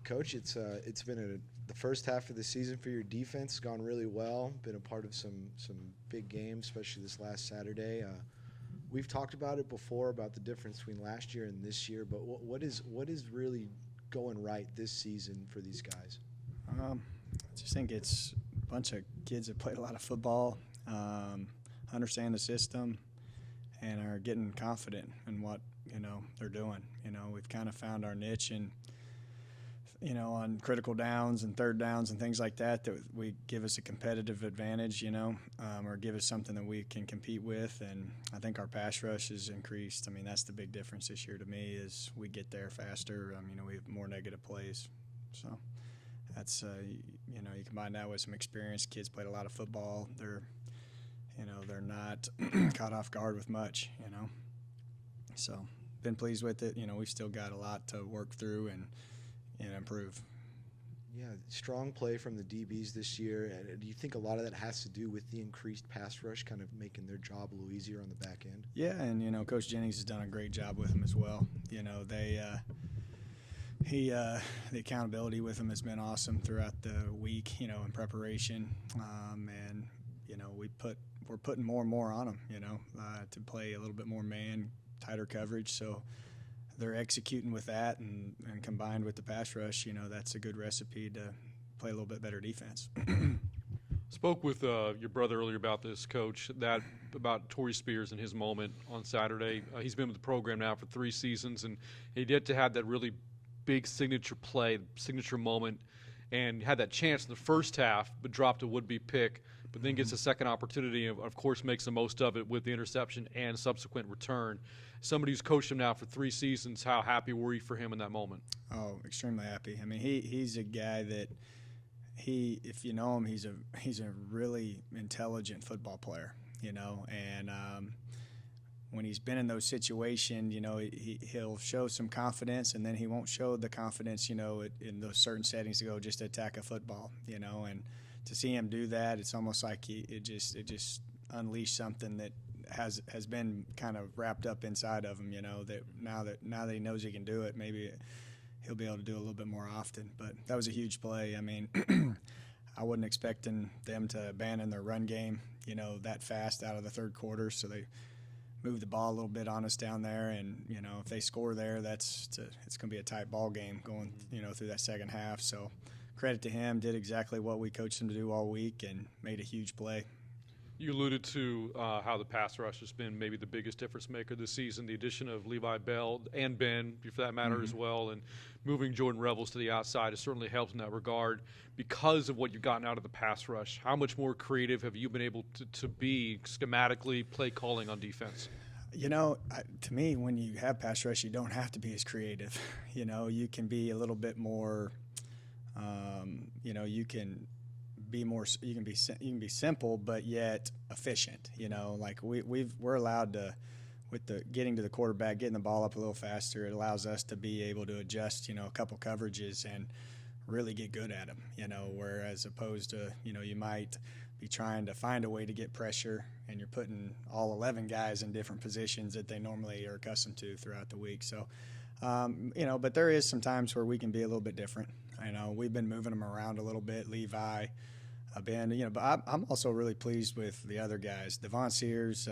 Coach, it's been the first half of the season for your defense gone really well. Been a part of some big games, especially this last Saturday. We've talked about it before about the difference between last year and this year, but what is really going right this season for these guys? I just think it's a bunch of kids that played a lot of football, understand the system, and are getting confident in what they're doing. We've kind of found our niche and on critical downs and third downs and things like that we give us a competitive advantage, or give us something that we can compete with. And I think our pass rush has increased. I mean, that's the big difference this year to me is we get there faster. We have more negative plays. So that's, you combine that with some experience. Kids played a lot of football. They're not caught off guard with much, So been pleased with it. We've still got a lot to work through and improve. Yeah, strong play from the DBs this year. Do you think a lot of that has to do with the increased pass rush, kind of making their job a little easier on the back end? Yeah, and Coach Jennings has done a great job with them as well. The accountability with them has been awesome throughout the week, in preparation, and we're putting more and more on them, to play a little bit more man, tighter coverage. So they're executing with that, and combined with the pass rush, that's a good recipe to play a little bit better defense. Spoke with your brother earlier about this, Coach, about Torrey Spears and his moment on Saturday. He's been with the program now for 3 seasons, and he did to have that really big signature play, signature moment, and had that chance in the first half, but dropped a would-be pick, but then gets a second opportunity and, of course, makes the most of it with the interception and subsequent return. Somebody who's coached him now for 3 seasons, how happy were you for him in that moment? Oh, extremely happy. I mean, he's a guy that if you know him, he's a really intelligent football player, and when he's been in those situations, he'll show some confidence, and then he won't show the confidence, in those certain settings to go just attack a football, and to see him do that, it's almost like it just unleashed something that has been kind of wrapped up inside of him, that now that he knows he can do it, maybe he'll be able to do it a little bit more often. But that was a huge play. I mean, I wasn't expecting them to abandon their run game, that fast out of the third quarter, so they moved the ball a little bit on us down there, and if they score there, it's going to be a tight ball game going through that second half. So credit to him, did exactly what we coached him to do all week and made a huge play. You alluded to how the pass rush has been maybe the biggest difference maker this season, the addition of Levi Bell and Ben, for that matter, as well, and moving Jordan Revels to the outside has certainly helped in that regard. Because of what you've gotten out of the pass rush, how much more creative have you been able to be schematically, play calling on defense? To me, when you have pass rush, you don't have to be as creative. You can be a little bit more, you can be simple, but yet efficient. Like we're allowed to, with the getting to the quarterback, getting the ball up a little faster. It allows us to be able to adjust, a couple coverages and really get good at them. Whereas opposed to, you might be trying to find a way to get pressure, and you're putting all 11 guys in different positions that they normally are accustomed to throughout the week. So, but there is some times where we can be a little bit different. We've been moving them around a little bit. Levi, Ben, but I'm also really pleased with the other guys. Devon Sears,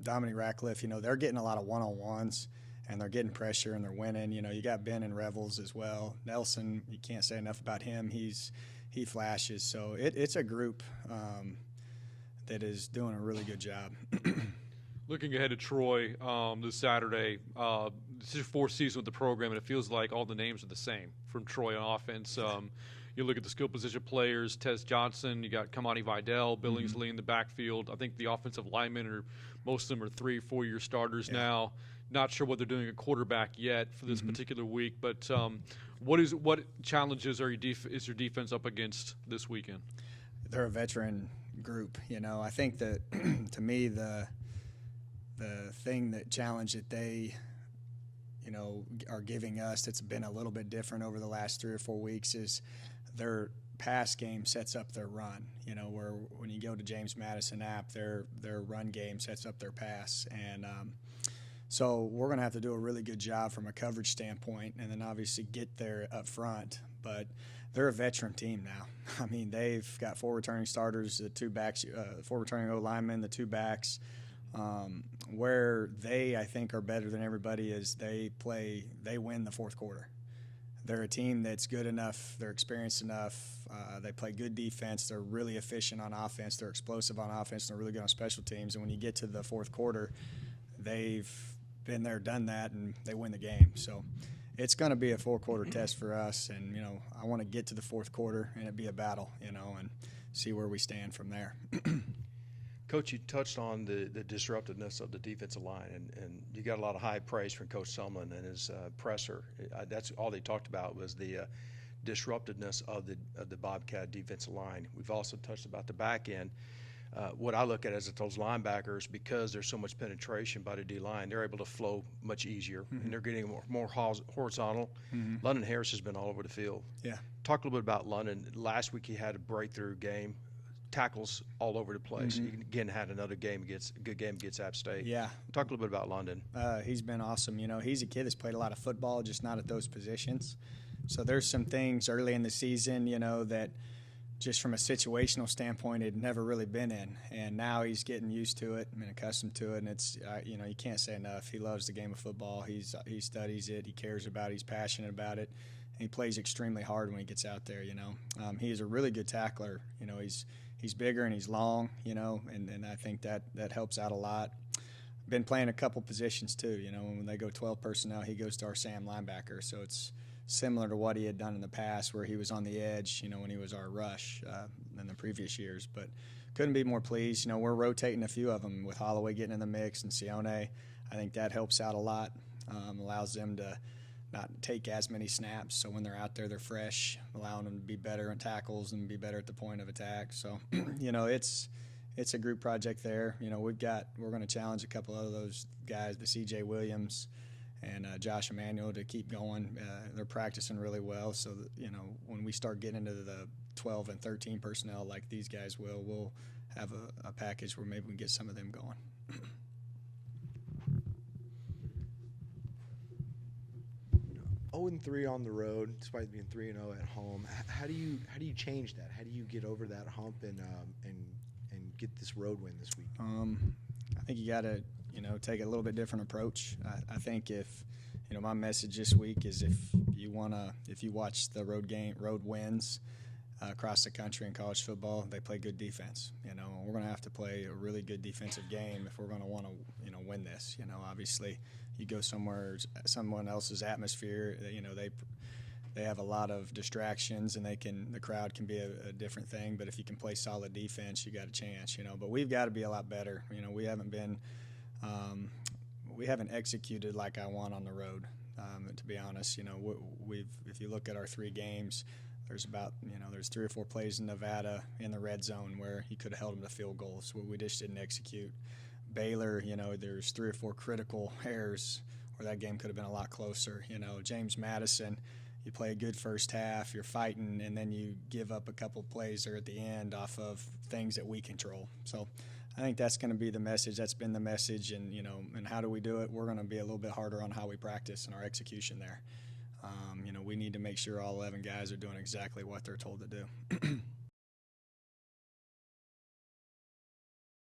Dominic Ratcliffe, they're getting a lot of one-on-ones, and they're getting pressure, and they're winning. You got Ben and Revels as well. Nelson, you can't say enough about him. He flashes. So it's a group that is doing a really good job. Looking ahead to Troy this Saturday, this is your 4th season with the program, and it feels like all the names are the same from Troy on offense. You look at the skill position players, Tez Johnson, you got Kamani Vidal, Billingsley in the backfield. I think the offensive linemen most of them are 3 or 4 year starters now. Not sure what they're doing at quarterback yet for this particular week, but what challenges is your defense up against this weekend? They're a veteran group. I think that to me the thing that challenge that they are giving us that's been a little bit different over the last 3 or 4 weeks is their pass game sets up their run, where when you go to James Madison app, their run game sets up their pass. And So we're going to have to do a really good job from a coverage standpoint, and then obviously get there up front. But they're a veteran team now. I mean, they've got 4 returning starters, the 2 backs, 4 returning O-linemen, the 2 backs. Where they, I think, are better than everybody is they win the fourth quarter. They're a team that's good enough, they're experienced enough, they play good defense, they're really efficient on offense, they're explosive on offense, they're really good on special teams. And when you get to the fourth quarter, they've been there, done that, and they win the game. So it's going to be a 4-quarter test for us. And, I want to get to the fourth quarter and it be a battle, and see where we stand from there. Coach, you touched on the disruptiveness of the defensive line, and you got a lot of high praise from Coach Sumlin and his presser. That's all they talked about was the disruptiveness of the Bobcat defensive line. We've also touched about the back end. What I look at is that those linebackers, because there's so much penetration by the D-line, they're able to flow much easier, and they're getting more horizontal. London Harris has been all over the field. Yeah. Talk a little bit about London. Last week he had a breakthrough game. Tackles all over the place. He again had another good game against App State. Yeah. Talk a little bit about London. He's been awesome. He's a kid that's played a lot of football, just not at those positions. So there's some things early in the season, that just from a situational standpoint had never really been in. And now he's getting used to it and accustomed to it. And it's, you can't say enough. He loves the game of football. He studies it. He cares about it. He's passionate about it. And he plays extremely hard when he gets out there, He is a really good tackler. He's bigger and he's long, and I think that helps out a lot. Been playing a couple positions too, when they go 12 personnel, he goes to our Sam linebacker. So it's similar to what he had done in the past where he was on the edge, when he was our rush in the previous years. But couldn't be more pleased. We're rotating a few of them with Holloway getting in the mix and Sione. I think that helps out a lot, allows them to not take as many snaps, so when they're out there, they're fresh, allowing them to be better in tackles and be better at the point of attack. So, it's a group project there. We're going to challenge a couple of those guys, the C.J. Williams and Josh Emanuel, to keep going. They're practicing really well, so that, when we start getting into the 12 and 13 personnel like these guys we'll have a package where maybe we can get some of them going. 0-3 on the road, despite being 3-0 at home. How do you change that? How do you get over that hump and get this road win this week? I think you got to take a little bit different approach. I think if my message this week is if you watch the road wins across the country in college football, they play good defense. We're going to have to play a really good defensive game if we're going to want to win this. Obviously. You go someone else's atmosphere, they have a lot of distractions, and the crowd can be a different thing. But if you can play solid defense, you got a chance, But we've got to be a lot better. We haven't executed like I want on the road. To be honest, if you look at our 3 games, there's 3 or 4 plays in Nevada in the red zone where you could have held them to field goals where we just didn't execute. Baylor, there's 3 or 4 critical errors where that game could have been a lot closer. James Madison, you play a good first half, you're fighting, and then you give up a couple plays there at the end off of things that we control. So I think that's going to be the message. That's been the message, and and how do we do it? We're going to be a little bit harder on how we practice and our execution there. We need to make sure all 11 guys are doing exactly what they're told to do.